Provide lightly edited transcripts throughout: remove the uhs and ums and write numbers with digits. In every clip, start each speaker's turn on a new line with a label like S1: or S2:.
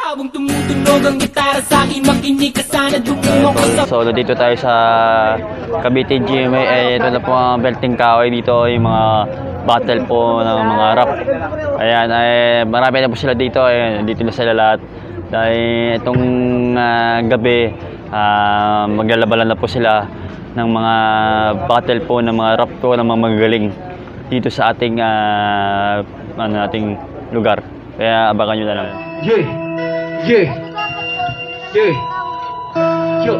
S1: Habang tumutunog ang gitara sa akin, makinig ka sana, dumulong ka sa...
S2: So, nandito tayo sa Cavite GMA. Ito na po ang Belting Kahoy. Dito yung mga battle po ng mga rap. Ayan, marami na po sila dito. Ayan, dito na sila lahat. Dahil itong gabi, maglalabalan na po sila ng mga battle po ng mga rap po ng mga magagaling dito sa ating ating lugar. Kaya abangan nyo na lang.
S3: Yeah, yeah, yeah, yo,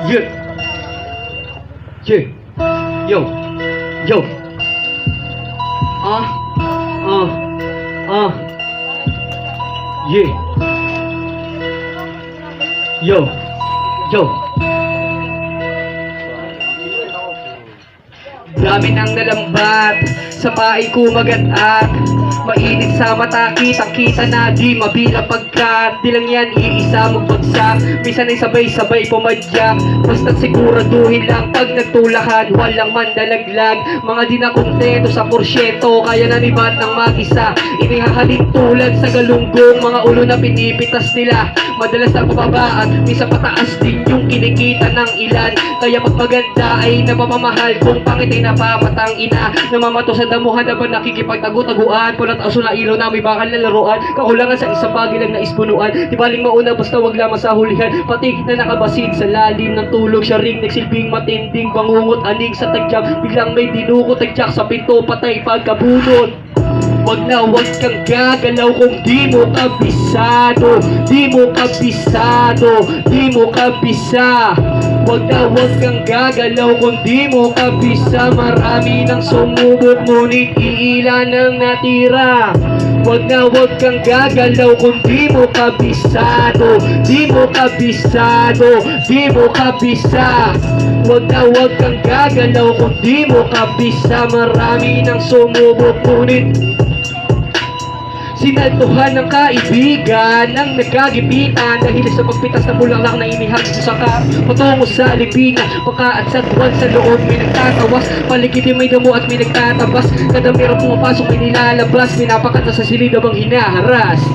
S3: yeah, yeah, yo, yo, yeah, yo, yo. Dami ng nalambat, sa paay kumagat-at. Mainit sa mata, kitang-kita na di mabilang pagkat. Di lang yan iisa magbagsak, minsan ay sabay-sabay pumadyak. Basta't siguraduhin lang pag nagtulakan, walang mandalaglag. Mga di na kontento sa porsyento, kaya nanibat ng mag-isa. Inihahalin tulad sa galunggong, mga ulo na pinipitas nila. Madalas na pababa at minsan pataas din yung kinikita ng ilan. Kaya pag maganda ay napamamahal, kung pangit ay napapatang ina. Namamato sa damuhan na ba nakikipagtagu-taguan. Pulat aso na ilaw na may bakal na laruan. Kakulangan sa isang bagay lang na ispunuan. Di baling mauna basta wag lamang sa hulihan. Pati na nakabasid sa lalim ng tulog. Siya ring nagsilbing matinding bangungot. Aning sa tagyang biglang may dinukot. Tagyak sa pinto patay pagkabunot. Wag na wag kang gagalaw kung di mo kabisado. Di mo kabisado, di mo kabisa. Wag na wag kang gagalaw kung di mo kabisa. Marami nang sumubok ngunit iilan ang natira. Wag na wag kang gagalaw kung di mo kabisado. Di mo kabisado, di mo kabisa. Wag na wag kang gagalaw kung di mo kabisa. Marami nang sumubok ngunit sinaltuhan ng kaibigan ang nagkagipitan dahil sa pagpitas na bulaklak na inihag sa saka patungo sa libingan. Pagka at sa tuwan sa loob may nagtatawas, paligid may damo at may nagtatabas. Kada meron pumapasok may nilalabas, pinapakanta sa silid habang hinaharas.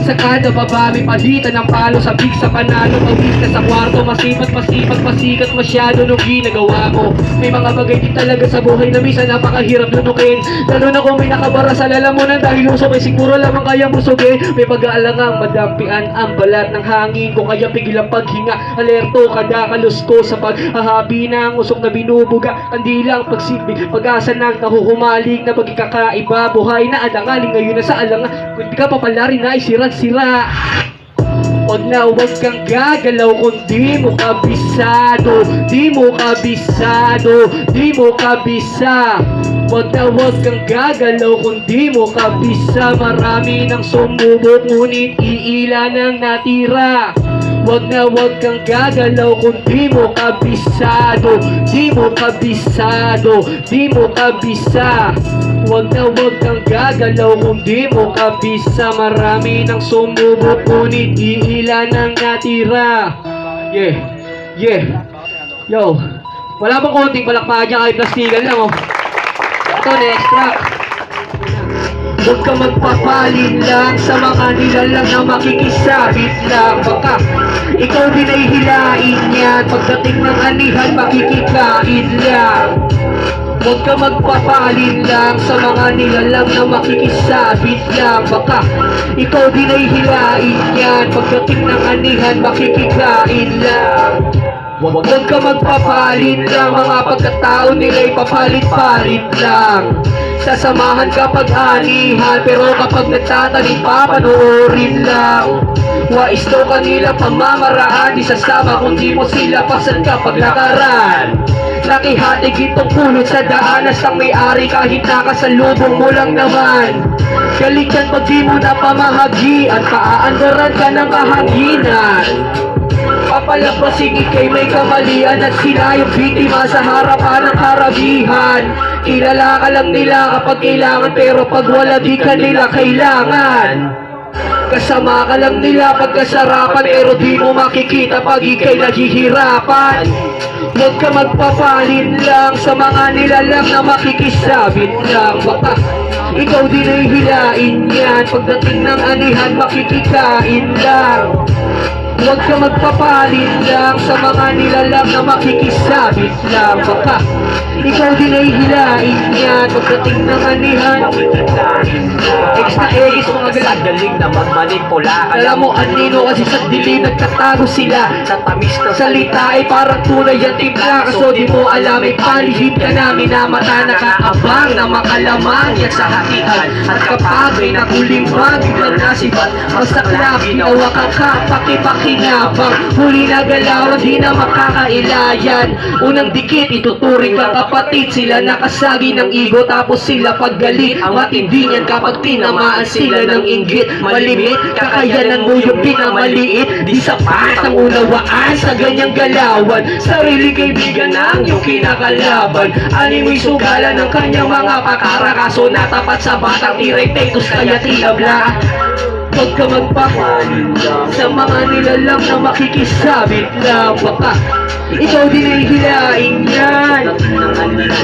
S3: Sa kada baba may palitan ng palo, sabik sa panalo, pawis ka sa kwarto. Masipag, pasikat masyado nung ginagawa mo. May mga bagay din talaga sa buhay na minsan napakahirap lunukin. Lalo na kung may nakabara sa lalamunan dahil usok ay siguro lamang kayang busugin. May pag-aalangang madampian ang balat ng hangin ko, kaya pigil ang paghinga. Alerto kada kalusko sa paghahabi ng usok na binubuga. Kandilang pagsilbi, pag-asa ng nahuhumaling na pagkakaiba. Buhay na alangaling ngayon na sa alanga. Kung di ka papalarin na ay sira. Wag na wag kang gagalaw kung di mo kabisado. Di mo kabisado, di mo kabisa. Wag na wag kang gagalaw kung di mo kabisa. Marami nang sumubok ngunit iilan ang natira. Wag na wag kang gagalaw kung di mo kabisado. Di mo kabisado, di mo kabisa. Wag na wag kang gagalaw kung di mo kabisa. Marami nang sumubok ngunit iilan ang natira. Yeah, yeah, yo. Wala bang konting palakpakan dyan kahit plastikan lang oh. Ito next track. Huwag ka magpapalin lang sa mga nilalang na makikisabit lang. Baka ikaw din ay hilain yan. Pagdating ng anihan makikikain lang. Huwag ka magpapalin lang sa mga nilalang na makikisabit lang. Baka ikaw din ay hilain yan. Pagdating ng anihan makikikain lang. Huwag ka magpapalin lang. Mga pagkatao nila'y papalit-palit lang. Sasamahan kapag anihan, pero kapag nagtatanim papanoorin lang. Wais to kanila pamamaraan, di sasama kung di mo sila pasan kapag lakaran. Nakihatig itong pulot sa daanas ng may-ari kahit nakasalubong mo lang naman. Galing yan pag di mo na pamahagian, paaandaran ka ng kahanginan. Papalapasin ikay may kamalian at sila yung biktima sa harapan ng karamihan. Kilala ka lang nila kapag kailangan, pero pag wala di ka nila kailangan. Kasama ka lang nila pagkasarapan, pero di mo makikita pag ikay naghihirapan. Huwag ka magpapalin lang sa mga nilalang na makikisabit lang. Baka Ikaw din ay hilain yan. Pagdating ng anihan, makikikain lang. Huwag ka magpapalit lang sa mga nilalang na makikisabit lang. Baka ikaw din ay hilain yan. Pagdating ng anihan, extra eggs mga galang.
S4: Galing na magmanipula.
S3: Alam mo anino kasi sa dilim nagtatago sila.
S4: Sa tamis ng
S3: Salita ay parang tunay ang timpla. Kaso di mo alam ay palihip ka namin na mata nakaabang na makalamang yan sa hatian. At kapag ay nakulimang biglang nasibat, masaklap, ginawa kang kapakipakinabang. Huli na galaw, di na makakailayan. Unang dikit, ituturing kang kapatid. Sila nakasagi ng ego, tapos sila paggalit. Ang matindi niyan kapag tinamaan sila ng inggit. Malimit, kakayanan mo yung pinamaliit. Di sapat ang unawaan sa ganyang galawan. Sarili kaibigan ng yung kinakalaban. Ani mo'y sugalan ng kanyang mga pakarakaso na tapat sa batang irepetos kaya tinabla. Huwag ka magpapalit sa mga nilalang na makikisabit lang. Baka ikaw din ay hilain yan.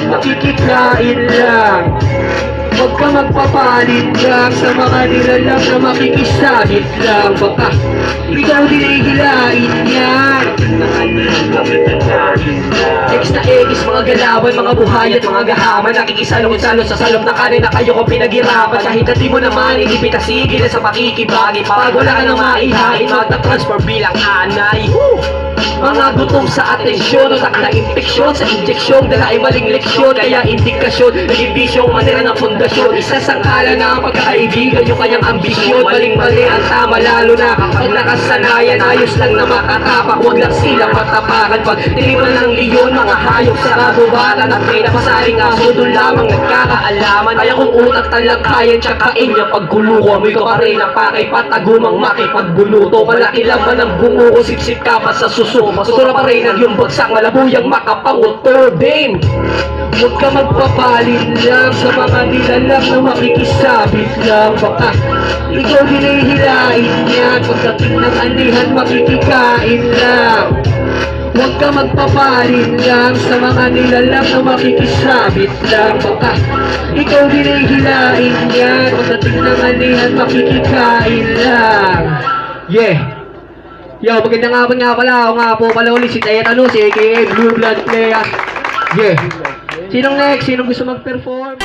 S3: Makikikain lang. Huwag ka magpapalit lang sa mga nilalang na makikisabit lang. Baka ikaw din ay hilain yan. Extra eggs, mga galawan, mga buhay at mga gahaman. Nakikisalong-salong sa salop na kanin na kayo kong pinaghirapan. Kahit na di mo naman inipitasigil sa pakikibagi. Pag wala ka nang maihain, magta-transfer bilang anay. Mga gutom sa atensyon, utak na impeksyon sa injeksyon, dala ay maling leksyon, kaya indikasyon, naging bisyong manira ng pundasyon. Isasangkala na ang pagkakaibigan, yung kanyang ambisyon. Maling-mali ang tama, lalo na kapag nakasanayan. Ayos lang na makatapak, huwag lang sila patapakan. Pag tiniman ng leon, mga hayop sa kabubatan at may napasaring aso, doon lamang nagkakaalaman. Kaya kung utak talang kayan, tsakain niya pagkuluko. May ka pa rin ang pakay patagumang makipagbuluto. Malaki laman ang bungo ko, sip-sip ka pa sa suso. Masura pa rin ang iyong bagsak, malabuyang makapangutor din. Huwag ka magpapalit lang sa mga nilalang na makikisabit lang. Baka ikaw din ay hilain yan. Pagdating ng anihan, makikikain lang. Huwag ka magpapalit lang sa mga nilalang na makikisabit lang. Baka ikaw din ay hilain yan. Pagdating ng anihan, makikikain lang. Yeah. Yo, magandang hapon nga pala. Ako nga po pala ulit si Tayetano, si aka Blue Blood Player. Yeah. Sinong next? Sinong gusto mag-perform?